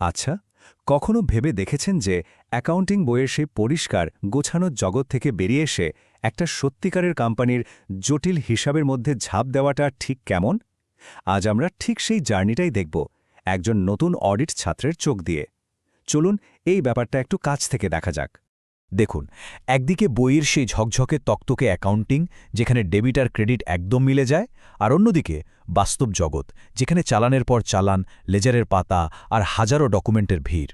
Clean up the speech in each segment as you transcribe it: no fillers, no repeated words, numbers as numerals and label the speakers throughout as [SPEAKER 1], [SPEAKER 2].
[SPEAKER 1] আচ্ছা, কখনো ভেবে দেখেছেন যে অ্যাকাউন্টিং বইয়ের সেই পরিষ্কার গোছানো জগৎ থেকে বেরিয়ে এসে একটা সত্যিকারের কোম্পানির জটিল হিসাবের মধ্যে ঝাঁপ দেওয়াটা ঠিক কেমন? আজ আমরা ঠিক সেই জার্নিটাই দেখব একজন নতুন অডিট ছাত্রের চোখ দিয়ে। চলুন এই ব্যাপারটা একটু কাছ থেকে দেখা যাক।
[SPEAKER 2] দেখুন, একদিকে বইয়ের সেই ঝকঝকে তকতকে অ্যাকাউন্টিং, যেখানে ডেবিট আর ক্রেডিট একদম মিলে যায়, আর অন্যদিকে বাস্তব জগৎ, যেখানে চালানের পর চালান, লেজারের পাতা আর হাজারো ডকুমেন্টের ভিড়।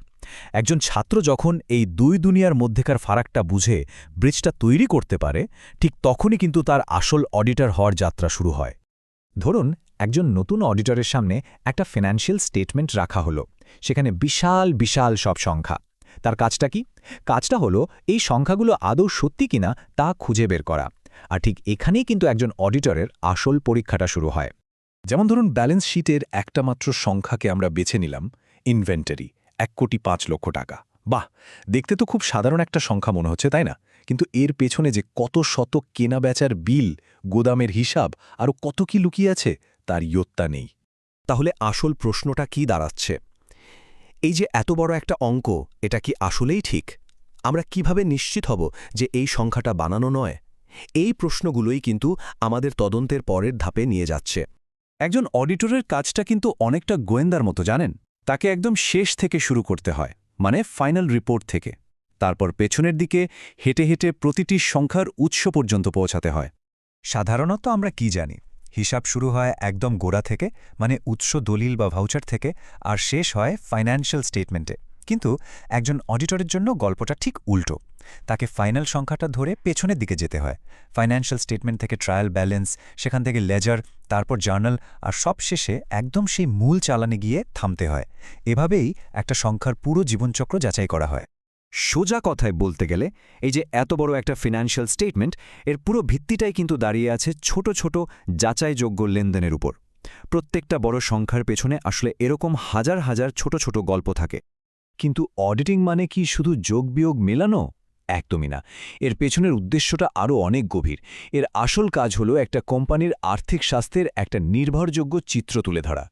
[SPEAKER 2] একজন ছাত্র যখন এই দুই দুনিয়ার মধ্যেকার ফারাকটা বুঝে ব্রিজটা তৈরি করতে পারে, ঠিক তখনই কিন্তু তার আসল অডিটর হওয়ার যাত্রা শুরু হয়।
[SPEAKER 1] ধরুন, একজন নতুন অডিটরের সামনে একটা ফিনান্সিয়াল স্টেটমেন্ট রাখা হলো। সেখানে বিশাল বিশাল সব সংখ্যা। তার কাজটা কি? কাজটা হলো এই সংখ্যাগুলো আদৌ সত্যি কিনা তা খুঁজে বের করা। আর ঠিক এখানেই কিন্তু একজন অডিটরের আসল পরীক্ষাটা শুরু হয়।
[SPEAKER 2] যেমন ধরুন, ব্যালেন্স শিটের একটা মাত্র সংখ্যাকে আমরা বেছে নিলাম, ইনভেন্টরি, 1,05,00,000 টাকা। বাহ, দেখতে তো খুব সাধারণ একটা সংখ্যা মনে হচ্ছে, তাই না? কিন্তু এর পেছনে যে কত শত কেনা বেচার বিল, গোদামের হিসাব, আরও কত কি লুকিয়ে আছে, তার ইয়ত্তা নেই।
[SPEAKER 3] তাহলে আসল প্রশ্নটা কি দাঁড়াচ্ছে? এই যে এত বড় একটা অঙ্ক, এটা কি আসলেই ঠিক? আমরা কিভাবে নিশ্চিত হব যে এই সংখ্যাটা বানানো নয়? এই প্রশ্নগুলোই কিন্তু আমাদের তদন্তের পরের ধাপে নিয়ে যাচ্ছে।
[SPEAKER 2] একজন অডিটরের কাজটা কিন্তু অনেকটা গোয়েন্দার মতো, জানেন? তাকে একদম শেষ থেকে শুরু করতে হয়, মানে ফাইনাল রিপোর্ট থেকে। তারপর পেছনের দিকে হেঁটে হেঁটে প্রতিটি সংখ্যার উৎস পর্যন্ত পৌঁছাতে হয়।
[SPEAKER 1] সাধারণত আমরা কি জানি? হিসাব শুরু হয় একদম গোড়া থেকে, মানে উৎস দলিল বা ভাউচার থেকে, আর শেষ হয় ফাইন্যান্সিয়াল স্টেটমেন্টে। কিন্তু একজন অডিটরের জন্য গল্পটা ঠিক উল্টো। তাকে ফাইনাল সংখ্যাটা ধরে পেছনের দিকে যেতে হয়। ফাইন্যান্সিয়াল স্টেটমেন্ট থেকে ট্রায়াল ব্যালেন্স, সেখান থেকে লেজার, তারপর জার্নাল, আর সব শেষে একদম সেই মূল চালানে গিয়ে থামতে হয়। এভাবেই একটা সংখ্যার পুরো জীবনচক্র যাচাই করা হয়।
[SPEAKER 3] সোজা কথায় বলতে গেলে, এই যে এত বড় একটা ফিনান্সিয়াল স্টেটমেন্ট, এর পুরো ভিত্তিটাই কিন্তু দাঁড়িয়ে আছে ছোট ছোট যাচাইযোগ্য লেনদেনের উপর। প্রত্যেকটা বড় সংখ্যার পেছনে আসলে এরকম হাজার হাজার ছোট ছোট গল্প থাকে।
[SPEAKER 2] কিন্তু অডিটিং মানে কি শুধু যোগ বিয়োগ মেলানো? একদমই না। এর পেছনের উদ্দেশ্যটা আরও অনেক গভীর। এর আসল কাজ হলো একটা কোম্পানির আর্থিক স্বাস্থ্যের একটা নির্ভরযোগ্য চিত্র তুলে ধরা।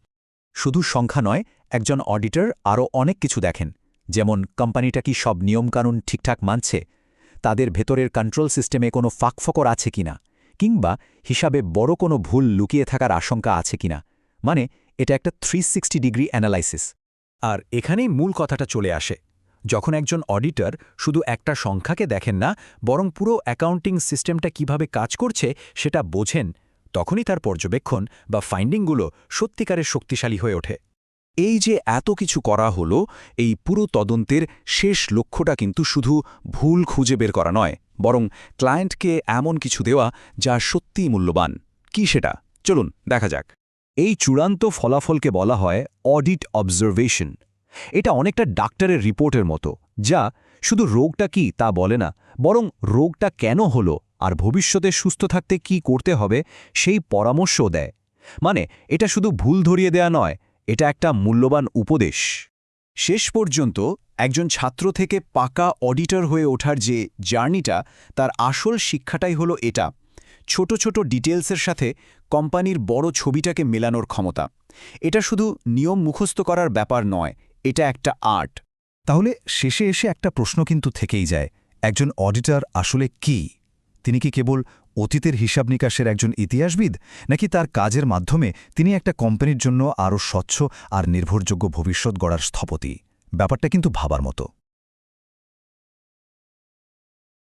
[SPEAKER 2] শুধু সংখ্যা নয়, একজন অডিটর আরও অনেক কিছু দেখেন। যেমন কোম্পানিটা কি সব নিয়মকানুন ঠিকঠাক মানছে, তাদের ভেতরের কন্ট্রোল সিস্টেমে কোনো ফাঁকফোকর আছে কিনা, কিংবা হিসাবে বড় কোনো ভুল লুকিয়ে থাকার আশঙ্কা আছে কিনা। মানে এটা একটা 360 ডিগ্রি অ্যানালাইসিস।
[SPEAKER 3] আর এখানেই মূল কথাটা চলে আসে। যখন একজন অডিটর শুধু একটা সংখ্যাকে দেখেন না, বরং পুরো অ্যাকাউন্টিং সিস্টেমটা কিভাবে কাজ করছে সেটা বোঝেন, তখনই তার পর্যবেক্ষণ বা ফাইন্ডিংগুলো সত্যিকারের শক্তিশালী হয়ে ওঠে। এই যে এত কিছু করা হলো, এই পুরো তদন্তের শেষ লক্ষ্যটা কিন্তু শুধু ভুল খুঁজে বের করা নয়, বরং ক্লায়েন্টকে এমন কিছু দেওয়া যা সত্যিই মূল্যবান। কি সেটা? চলুন দেখা যাক। এই চূড়ান্ত ফলাফলকে বলা হয় অডিট অবজারভেশন। এটা অনেকটা ডাক্তারের রিপোর্টের মতো, যা শুধু রোগটা কি তা বলে না, বরং রোগটা কেন হলো আর ভবিষ্যতে সুস্থ থাকতে কি করতে হবে সেই পরামর্শও দেয়। মানে এটা শুধু ভুল ধরিয়ে দেয়া নয়, এটা একটা মূল্যবান উপদেশ। শেষ পর্যন্ত একজন ছাত্র থেকে পাকা অডিটর হয়ে ওঠার যে জার্নিটা, তার আসল শিক্ষাটাই হলো এটা: ছোট ছোট ডিটেলসের সাথে কোম্পানির বড় ছবিটাকে মেলানোর ক্ষমতা। এটা শুধু নিয়ম মুখস্থ করার ব্যাপার নয়, এটা একটা আর্ট।
[SPEAKER 2] তাহলে শেষে এসে একটা প্রশ্ন কিন্তু থেকেই যায়, একজন অডিটর আসলে কি? তিনি কি কেবল অতীতের হিসাব নিকাশের একজন ইতিহাসবিদ, নাকি তার কাজের মাধ্যমে তিনি একটা কোম্পানির জন্য আরও স্বচ্ছ আর নির্ভরযোগ্য ভবিষ্যৎ গড়ার স্থপতি? ব্যাপারটা কিন্তু ভাবার মতো।